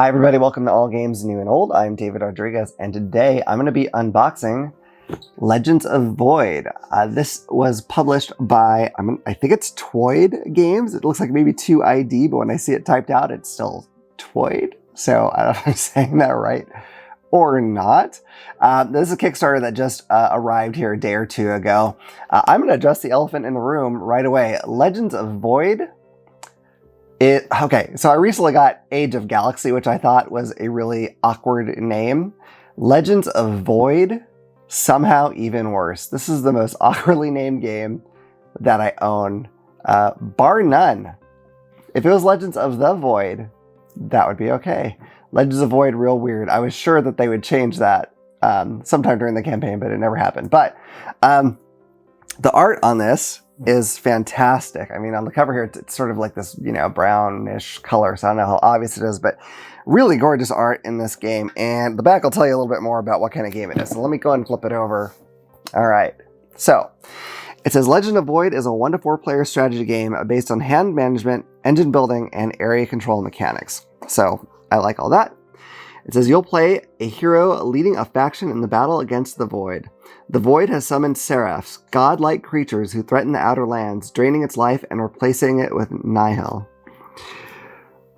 Hi everybody, welcome to All Games New and Old. I'm David Rodriguez, and today I'm going to be unboxing Legends of Void. This was published by, I think it's Twoid Games. It looks like maybe Twoid, but when I see it typed out, it's still Twoid. So I don't know if I'm saying that right or not. This is a Kickstarter that just arrived here a day or two ago. I'm going to address the elephant in the room right away. Legends of Void. Okay, so I recently got Age of Galaxy, which I thought was a really awkward name. Legends of Void, somehow even worse. This is the most awkwardly named game that I own, bar none. If it was Legends of the Void, that would be okay. Legends of Void, real weird. I was sure that they would change that sometime during the campaign, but it never happened. But the art on this is fantastic. I mean, on the cover here, it's sort of like this, brownish color. So I don't know how obvious it is, but really gorgeous art in this game. And the back will tell you a little bit more about what kind of game it is. So let me go ahead and flip it over. All right. So it says Legend of Void is a 1 to 4 player strategy game based on hand management, engine building, and area control mechanics. So I like all that. It says you'll play a hero leading a faction in the battle against the Void. The Void has summoned seraphs, godlike creatures who threaten the Outer Lands, draining its life and replacing it with nihil.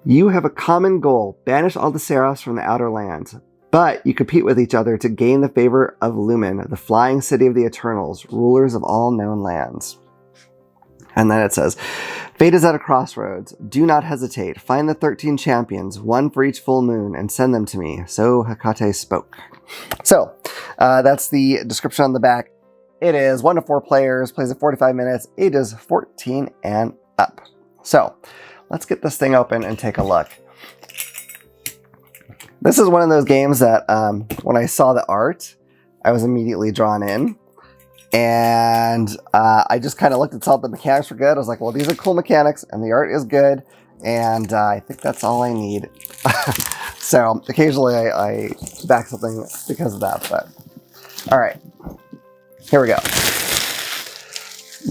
You have a common goal, banish all the seraphs from the Outer Lands, but you compete with each other to gain the favor of Lumen, the flying city of the Eternals, rulers of all known lands. And then it says, fate is at a crossroads. Do not hesitate. Find the 13 champions, one for each full moon, and send them to me. So Hecate spoke. So that's the description on the back. It is 1 to 4 players, plays at 45 minutes, ages 14 and up. So let's get this thing open and take a look. This is one of those games that when I saw the art, I was immediately drawn in. And I just kind of looked and saw the mechanics were good. I was like, well, these are cool mechanics and the art is good. And I think that's all I need. So occasionally I back something because of that. But all right, here we go.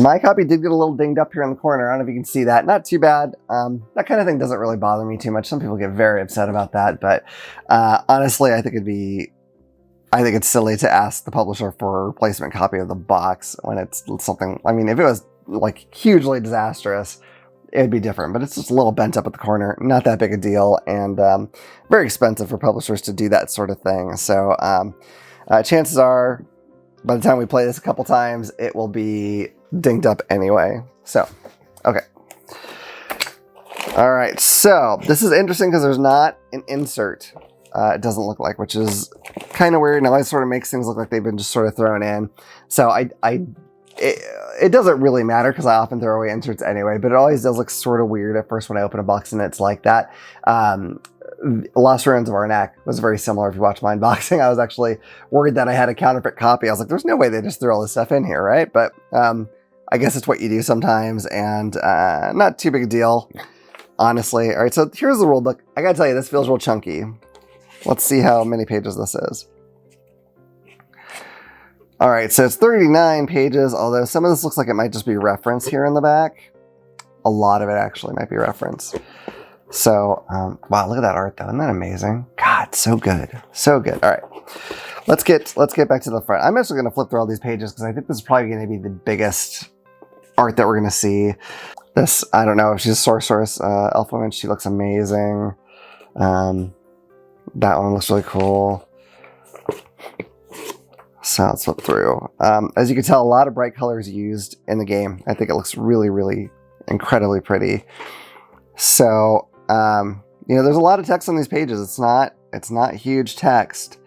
My copy did get a little dinged up here in the corner. I don't know if you can see that. Not too bad. That kind of thing doesn't really bother me too much. Some people get very upset about that. But honestly, I think it's silly to ask the publisher for a replacement copy of the box when it's something, I mean, if it was like hugely disastrous, it'd be different, but it's just a little bent up at the corner, not that big a deal, and very expensive for publishers to do that sort of thing. So chances are, by the time we play this a couple times, it will be dinged up anyway. So, okay. All right, so this is interesting because there's not an insert. It doesn't look like, which is kind of weird. Now it sort of makes things look like they've been just sort of thrown in. So it doesn't really matter because I often throw away inserts anyway, but it always does look sort of weird at first when I open a box and it's like that. Lost Ruins of Arnak was very similar. If you watch my unboxing, I was actually worried that I had a counterfeit copy. I was like, there's no way they just threw all this stuff in here, right? But I guess it's what you do sometimes, and not too big a deal, honestly. All right, so here's the rule book. I gotta tell you, this feels real chunky. Let's see how many pages this is. All right, so it's 39 pages, although some of this looks like it might just be reference here in the back. A lot of it actually might be reference. So, wow, look at that art though. Isn't that amazing? God, so good. So good. All right, let's get back to the front. I'm actually gonna flip through all these pages because I think this is probably gonna be the biggest art that we're gonna see. This, I don't know if she's a sorceress, elf woman. She looks amazing. That one looks really cool. So let's flip through. As you can tell, a lot of bright colors used in the game. I think it looks really, really incredibly pretty. So, there's a lot of text on these pages. It's not huge text,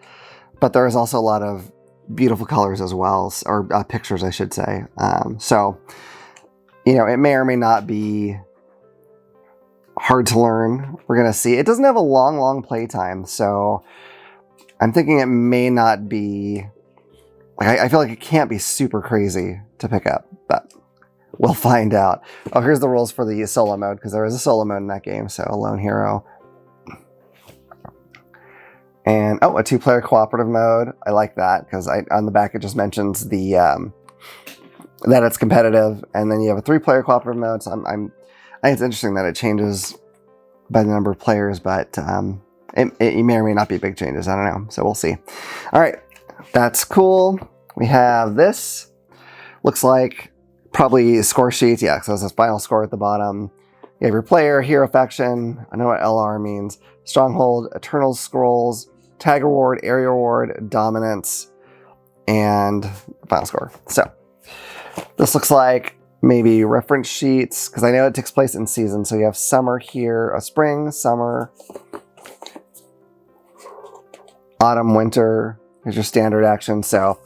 but there is also a lot of beautiful colors as well, or pictures, I should say. So, it may or may not be hard to learn. We're going to see. It doesn't have a long playtime, so I'm thinking it may not be, like, I feel like it can't be super crazy to pick up, but we'll find out. Oh, here's the rules for the solo mode, because there is a solo mode in that game, so a lone hero. And, a 2-player cooperative mode. I like that, because on the back it just mentions the that it's competitive, and then you have a 3-player cooperative mode, so I think it's interesting that it changes by the number of players, but It may or may not be big changes. I don't know. So we'll see. All right. That's cool. We have this. Looks like probably score sheets. Yeah, so it says final score at the bottom. You have your player, hero faction. I know what LR means. Stronghold, Eternal Scrolls, Tag Reward, Area Reward, Dominance, and final score. So this looks like maybe reference sheets, because I know it takes place in season. So you have summer here, a spring, summer, autumn, winter. Here's your standard action. So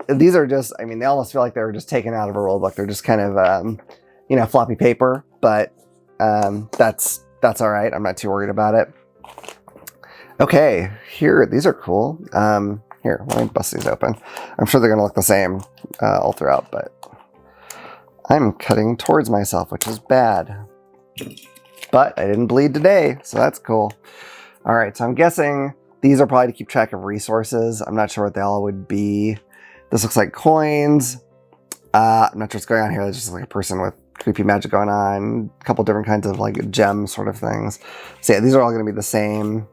these are just, I mean, they almost feel like they were just taken out of a rule book. They're just kind of, you know, floppy paper, but that's all right. I'm not too worried about it. Okay, here, these are cool. Here, let me bust these open. I'm sure they're gonna look the same all throughout, but I'm cutting towards myself, which is bad. But I didn't bleed today, so that's cool. All right, so I'm guessing these are probably to keep track of resources. I'm not sure what they all would be. This looks like coins. I'm not sure what's going on here. There's just like a person with creepy magic going on. A couple different kinds of like gem sort of things. So yeah, these are all going to be the same.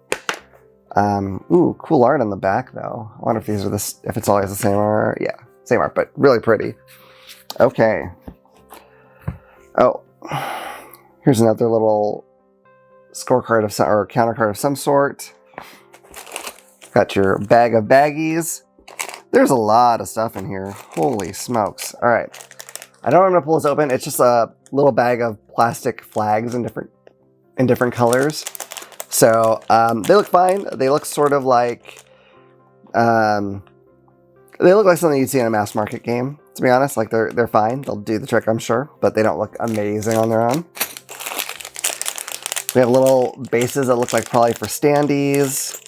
Ooh, cool art on the back though. I wonder if these are this, if it's always the same art. Yeah, same art, but really pretty. Okay. Oh, here's another little scorecard of some, or counter card of some sort. Got your bag of baggies. There's a lot of stuff in here. Holy smokes. All right. I don't know if I'm gonna pull this open. It's just a little bag of plastic flags in different colors. So they look fine. They look sort of like they look like something you'd see in a mass market game, to be honest. Like they're fine. They'll do the trick, I'm sure, but they don't look amazing on their own. We have little bases that look like probably for standees.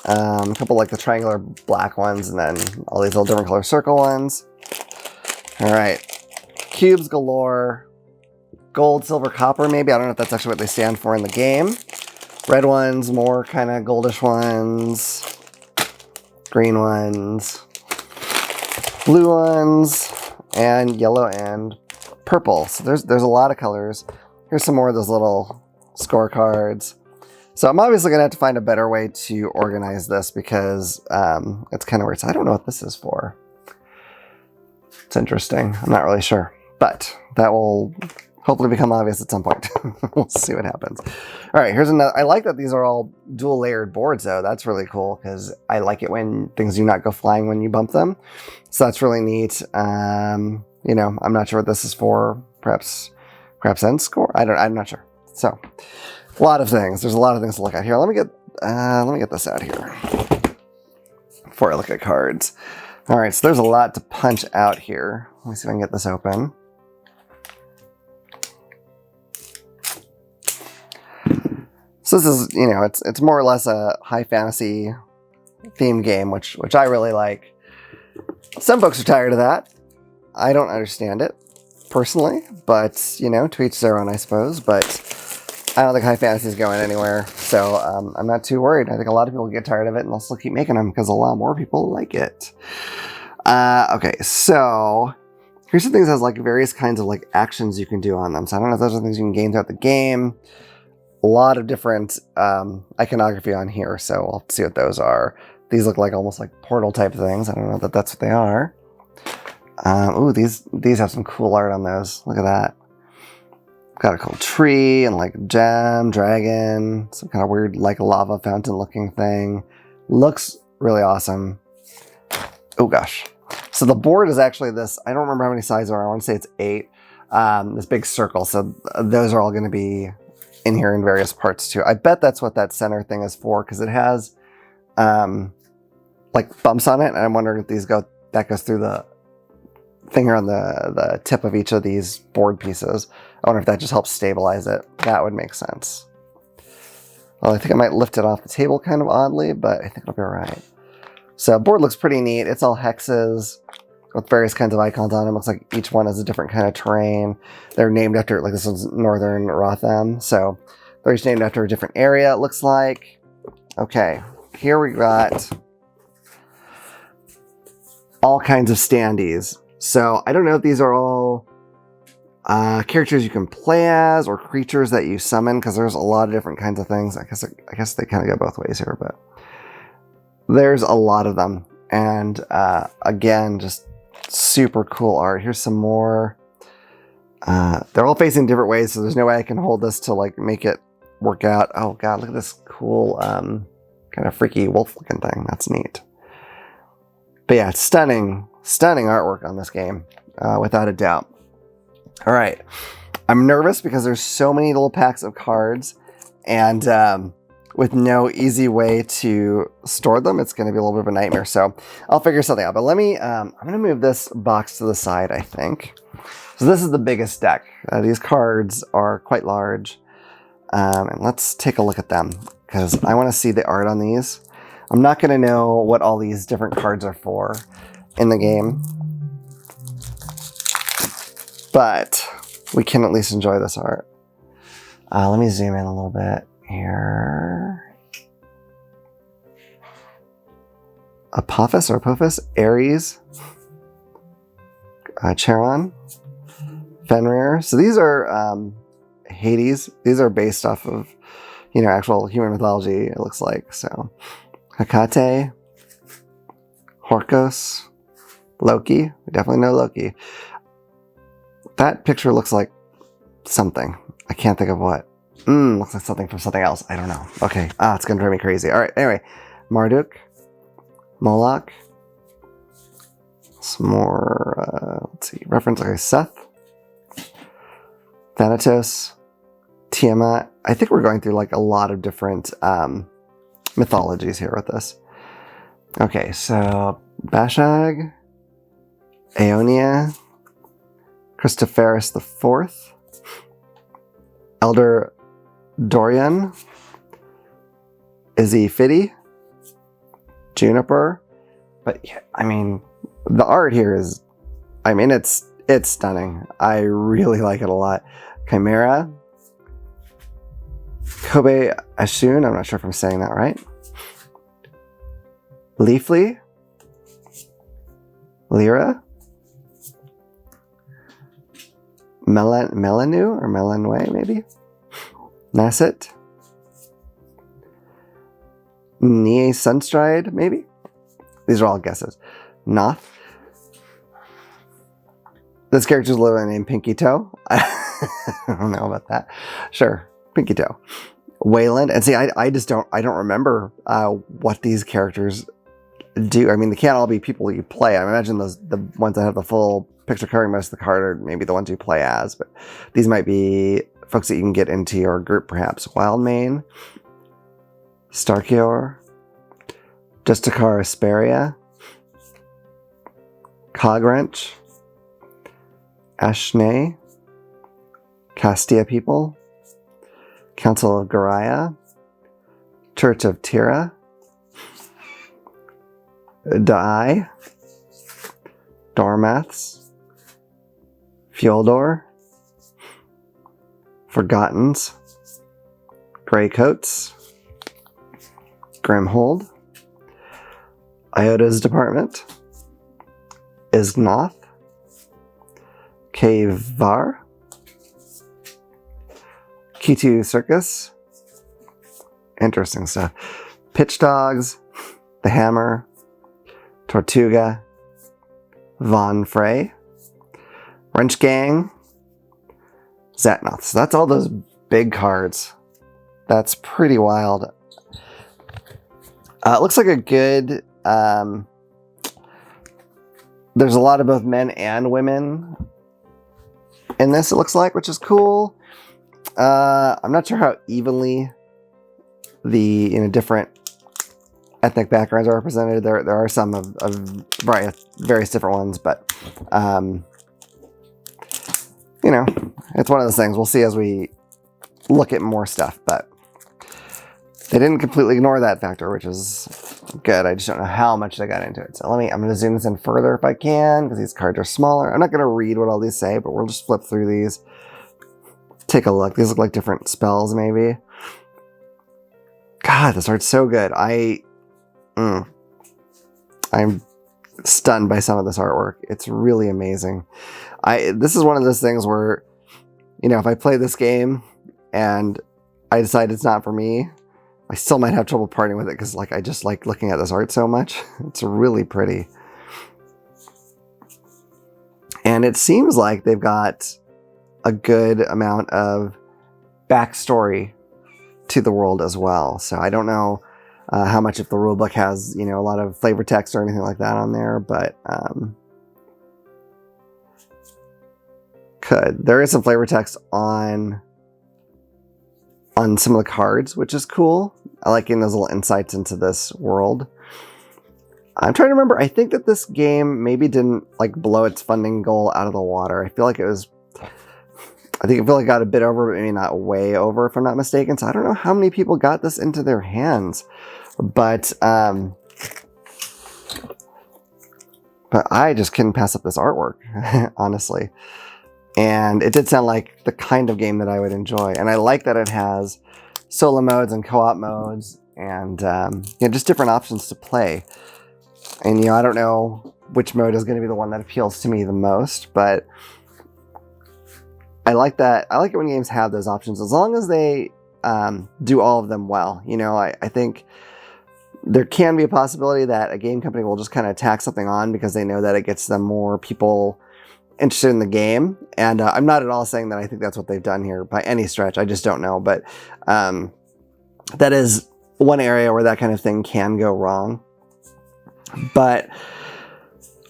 A couple like the triangular black ones, and then all these little different color circle ones. All right, cubes galore. Gold, silver, copper, maybe. I don't know if that's actually what they stand for in the game. Red ones, more kind of goldish ones. Green ones. Blue ones. And yellow and purple. So there's a lot of colors. Here's some more of those little scorecards. So I'm obviously going to have to find a better way to organize this because it's kind of weird. So I don't know what this is for. It's interesting. I'm not really sure. But that will hopefully become obvious at some point. We'll see what happens. All right, here's another. I like that these are all dual layered boards though. That's really cool because I like it when things do not go flying when you bump them. So that's really neat. You know, I'm not sure what this is for. Perhaps end score. I'm not sure. So a lot of things. There's a lot of things to look at here. Let me get this out here before I look at cards. All right, so there's a lot to punch out here. Let me see if I can get this open. So this is, you know, it's more or less a high fantasy themed game, which I really like. Some folks are tired of that. I don't understand it personally, but you know, to each their own, I suppose. But I don't think high fantasy is going anywhere, so I'm not too worried. I think a lot of people get tired of it, and they'll still keep making them because a lot more people like it. Okay, so here's some things that has like various kinds of like actions you can do on them. So I don't know if those are things you can gain throughout the game. A lot of different iconography on here, so we'll see what those are. These look like almost like portal type things. I don't know that that's what they are. Ooh, these have some cool art on those. Look at that. Got a cool tree and like gem, dragon, some kind of weird like lava fountain looking thing. Looks really awesome. Oh gosh. So the board is actually this, I don't remember how many sizes there are. I want to say it's 8. This big circle. So those are all going to be in here in various parts too. I bet that's what that center thing is for because it has like bumps on it, and I'm wondering if that goes through the finger on the tip of each of these board pieces. I wonder if that just helps stabilize it. That would make sense. Well, I think I might lift it off the table kind of oddly, but I think it'll be all right. So board looks pretty neat. It's all hexes with various kinds of icons on them. Looks like each one has a different kind of terrain. They're named after, like this one's Northern Rotham. So they're each named after a different area, it looks like. Okay, here we got all kinds of standees. So I don't know if these are all characters you can play as or creatures that you summon, because there's a lot of different kinds of things. I guess they kind of go both ways here, but there's a lot of them. And again, just super cool art. Here's some more. They're all facing different ways, so there's no way I can hold this to like make it work out. Oh god, look at this cool kind of freaky wolf looking thing. That's neat. But yeah, stunning artwork on this game, without a doubt. All right, I'm nervous because there's so many little packs of cards, and with no easy way to store them, it's going to be a little bit of a nightmare. So I'll figure something out. But let me, I'm going to move this box to the side, I think. So this is the biggest deck. These cards are quite large. And let's take a look at them, because I want to see the art on these. I'm not going to know what all these different cards are for in the game, but we can at least enjoy this art. Let me zoom in a little bit here. Apophis or Apophis, Ares, Charon, Fenrir. So these are Hades. These are based off of, you know, actual human mythology, it looks like. So Hecate, Horkos, Loki. We definitely know Loki. That picture looks like something. I can't think of what. Looks like something from something else. I don't know. Okay. It's going to drive me crazy. All right. Anyway, Marduk, Moloch. Some more, let's see, reference, okay, Seth, Thanatos, Tiamat. I think we're going through like a lot of different mythologies here with this. Okay, so Bashag, Aeonia, Christophorus IV, Elder Dorian, Izzy Fiddy, Juniper. But yeah, I mean, the art here is, I mean, it's stunning. I really like it a lot. Chimera, Kobe Ashun, I'm not sure if I'm saying that right. Leafly, Lyra, Melanu or Melanway maybe, Nasset, Nie Sunstride maybe. These are all guesses. Noth. This character's literally named Pinky Toe. I don't know about that. Sure, Pinky Toe. Wayland, and see, I don't remember what these characters do. I mean, they can't all be people you play. I imagine the ones that have the full picture covering most of the card are maybe the ones you play as, but these might be folks that you can get into your group, perhaps. Wildmane, Starkior, Justicar Asperia, Cogwrench, Ashne, Castia People, Council of Goriah, Church of Tira, Dai, Dormaths, Fjöldor, Forgottens, Greycoats, Grimhold, Iota's Department, Isgnoth, Kavar, Kitu Circus. Interesting stuff. Pitch Dogs, The Hammer, Tortuga, Von Frey, Wrench Gang, Zatnoth. So that's all those big cards. That's pretty wild. It looks like a good... there's a lot of both men and women in this, it looks like, which is cool. I'm not sure how evenly the different ethnic backgrounds are represented. There are some of various different ones, but it's one of those things. We'll see as we look at more stuff, but they didn't completely ignore that factor, which is good. I just don't know how much they got into it. So I'm going to zoom this in further if I can, because these cards are smaller. I'm not going to read what all these say, but we'll just flip through these. Take a look. These look like different spells, maybe. God, this art's so good. I'm stunned by some of this artwork. It's really amazing. This is one of those things where you know, if I play this game and I decide it's not for me, I still might have trouble parting with it because like I just like looking at this art so much. It's really pretty. And it seems like they've got a good amount of backstory to the world as well. So I don't know how much if the rulebook has, you know, a lot of flavor text or anything like that on there, but there is some flavor text on some of the cards, which is cool. I like getting those little insights into this world. I'm trying to remember. I think that this game maybe didn't like blow its funding goal out of the water. I feel like it got a bit over, but maybe not way over, if I'm not mistaken. So I don't know how many people got this into their hands, but I just couldn't pass up this artwork, honestly. And it did sound like the kind of game that I would enjoy. And I like that it has solo modes and co-op modes and you know, just different options to play. And, you know, I don't know which mode is going to be the one that appeals to me the most, but I like that. I like it when games have those options, as long as they do all of them well. You know, I think there can be a possibility that a game company will just kind of tack something on because they know that it gets them more people interested in the game. And I'm not at all saying that I think that's what they've done here by any stretch. I just don't know. But that is one area where that kind of thing can go wrong. But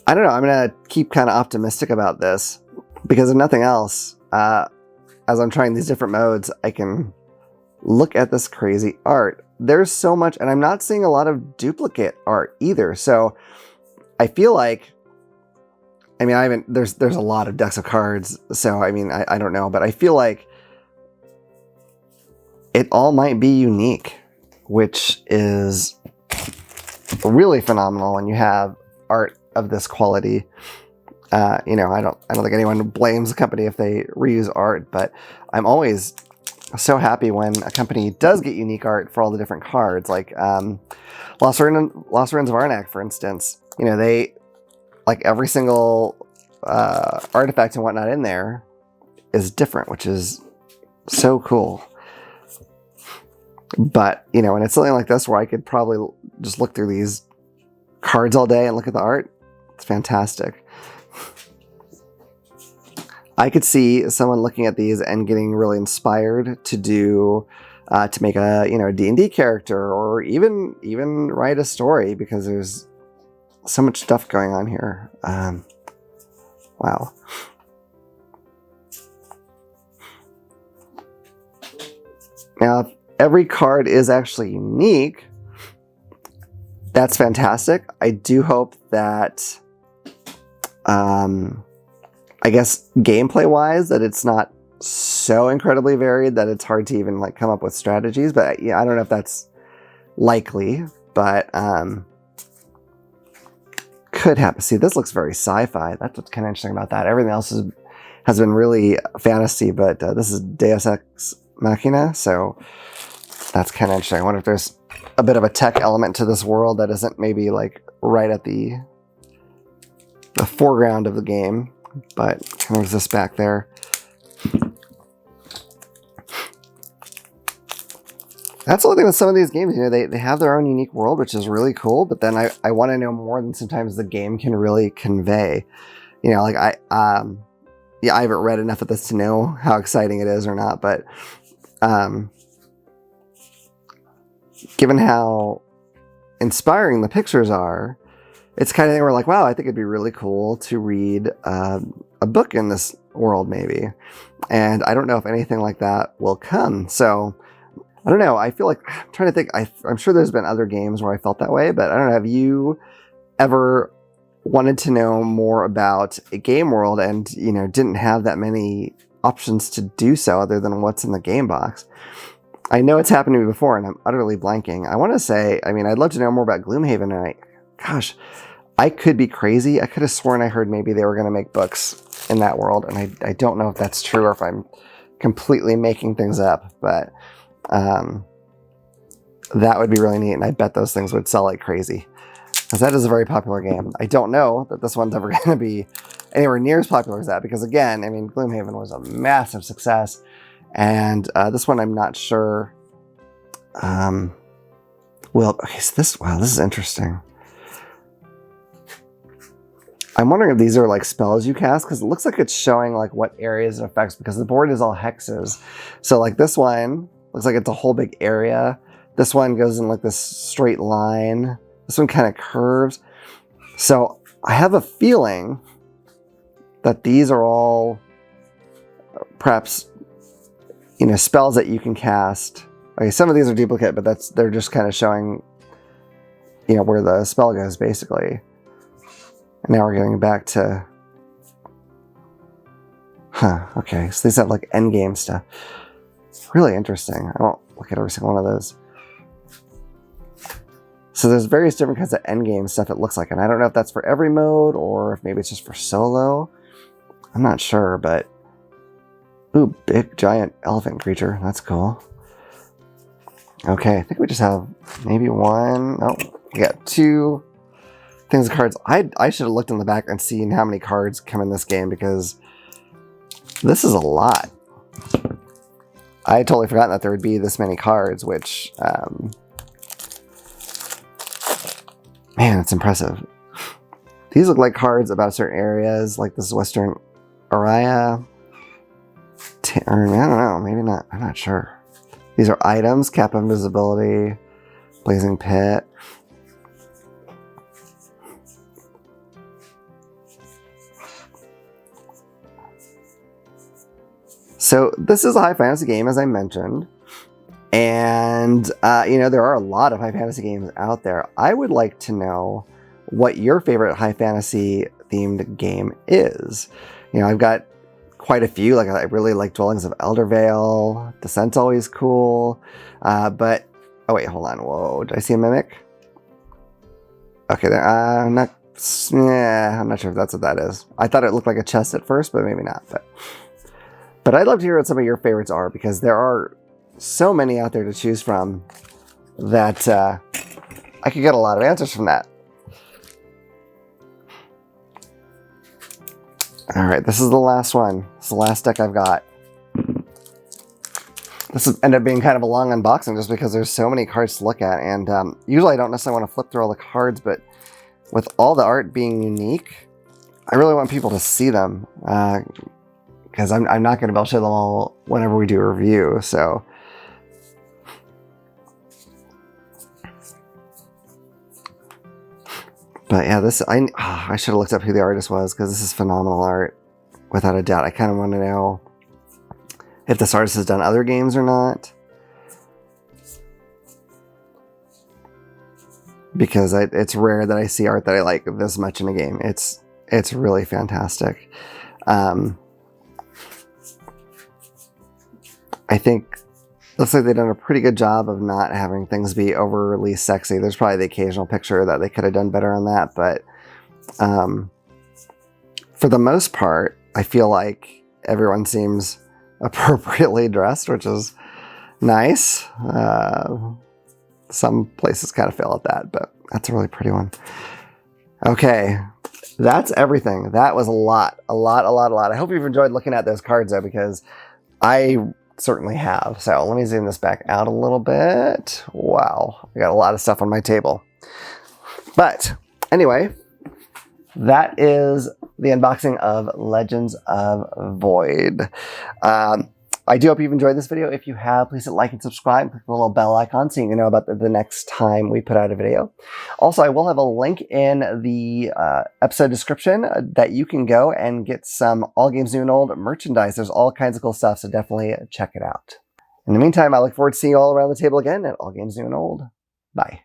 I don't know. I'm going to keep kind of optimistic about this because if nothing else, as I'm trying these different modes, I can look at this crazy art. There's so much, and I'm not seeing a lot of duplicate art either. So I feel like, I mean, there's a lot of decks of cards. So, I mean, I don't know, but I feel like it all might be unique, which is really phenomenal when you have art of this quality. You know, I don't think anyone blames the company if they reuse art, but I'm always so happy when a company does get unique art for all the different cards. Like Lost Ruins of Arnak, for instance. You know, they like every single artifact and whatnot in there is different, which is so cool. But, you know, and it's something like this where I could probably just look through these cards all day and look at the art. It's fantastic. I could see someone looking at these and getting really inspired to do, to make a, you know, D&D character or even write a story because there's so much stuff going on here. Wow. Now, every card is actually unique. That's fantastic. I do hope that, I guess gameplay wise, that it's not so incredibly varied that it's hard to even like come up with strategies. But yeah, I don't know if that's likely, but could happen. See, this looks very sci-fi. That's what's kind of interesting about that. Everything else has been really fantasy, but this is Deus Ex Machina, so that's kind of interesting. I wonder if there's a bit of a tech element to this world that isn't maybe like right at the foreground of the game, but kind of this back there. That's the only thing with some of these games, you know, they have their own unique world, which is really cool, but then I want to know more than sometimes the game can really convey. You know, like yeah, I haven't read enough of this to know how exciting it is or not, but given how inspiring the pictures are, it's kind of thing where like, wow, I think it'd be really cool to read a book in this world maybe. And I don't know if anything like that will come. So I don't know. I feel like, I'm trying to think, I'm sure there's been other games where I felt that way, but I don't know. Have you ever wanted to know more about a game world and, you know, didn't have that many options to do so other than what's in the game box? I know it's happened to me before and I'm utterly blanking. I want to say, I mean, I'd love to know more about Gloomhaven, and gosh, I could be crazy. I could have sworn I heard maybe they were going to make books in that world, and I don't know if that's true or if I'm completely making things up, but that would be really neat, and I bet those things would sell like crazy, because that is a very popular game. I don't know that this one's ever going to be anywhere near as popular as that, because again, I mean, Gloomhaven was a massive success, and this one I'm not sure. Well, okay, so this is interesting. I'm wondering if these are like spells you cast, because it looks like it's showing like what areas it affects, because the board is all hexes. So like this one looks like it's a whole big area. This one goes in like this straight line. This one kind of curves. So I have a feeling that these are all perhaps, you know, spells that you can cast. Okay, some of these are duplicate, but they're just kind of showing, you know, where the spell goes basically. And now we're getting back to, okay, so these have like endgame stuff. Really interesting. I won't look at every single one of those. So there's various different kinds of endgame stuff it looks like, and I don't know if that's for every mode or if maybe it's just for solo. I'm not sure, but ooh, big giant elephant creature. That's cool. Okay, I think we just have maybe one. Oh, we got two things of cards. I should have looked in the back and seen how many cards come in this game, because this is a lot. I had totally forgotten that there would be this many cards, which, man, it's impressive. These look like cards about certain areas, like this is Western Araya. Or, I don't know, maybe not. I'm not sure. These are items, Cap of Invisibility, Blazing Pit. So this is a high fantasy game, as I mentioned. And, you know, there are a lot of high fantasy games out there. I would like to know what your favorite high fantasy themed game is. You know, I've got quite a few. Like, I really like Dwellings of Eldervale. Descent's always cool. But, oh wait, hold on. Whoa, did I see a mimic? Okay, there. I'm not sure if that's what that is. I thought it looked like a chest at first, but maybe not. But I'd love to hear what some of your favorites are, because there are so many out there to choose from that I could get a lot of answers from that. All right, this is the last one. This is the last deck I've got. This will end up being kind of a long unboxing just because there's so many cards to look at. And usually I don't necessarily want to flip through all the cards, but with all the art being unique, I really want people to see them. Because I'm not going to be able to show them all whenever we do a review, so. But yeah, I should have looked up who the artist was, because this is phenomenal art, without a doubt. I kind of want to know if this artist has done other games or not, because it's rare that I see art that I like this much in a game. It's really fantastic. I think it looks like they've done a pretty good job of not having things be overly sexy. There's probably the occasional picture that they could have done better on that, but for the most part, I feel like everyone seems appropriately dressed, which is nice. Some places kind of fail at that, but that's a really pretty one. Okay, that's everything. That was a lot. I hope you've enjoyed looking at those cards, though, because I certainly have. So let me zoom this back out a little bit. Wow, I got a lot of stuff on my table. But anyway, that is the unboxing of Legends of Void. I do hope you've enjoyed this video. If you have, please hit like and subscribe. Click the little bell icon so you can know about the next time we put out a video. Also, I will have a link in the episode description that you can go and get some All Games New and Old merchandise. There's all kinds of cool stuff, so definitely check it out. In the meantime, I look forward to seeing you all around the table again at All Games New and Old. Bye.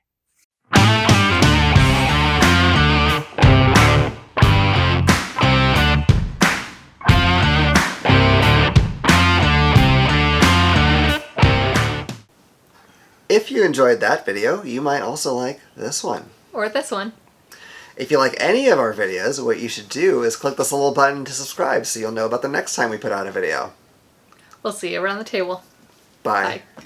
If you enjoyed that video, you might also like this one. Or this one. If you like any of our videos, what you should do is click this little button to subscribe so you'll know about the next time we put out a video. We'll see you around the table. Bye. Bye.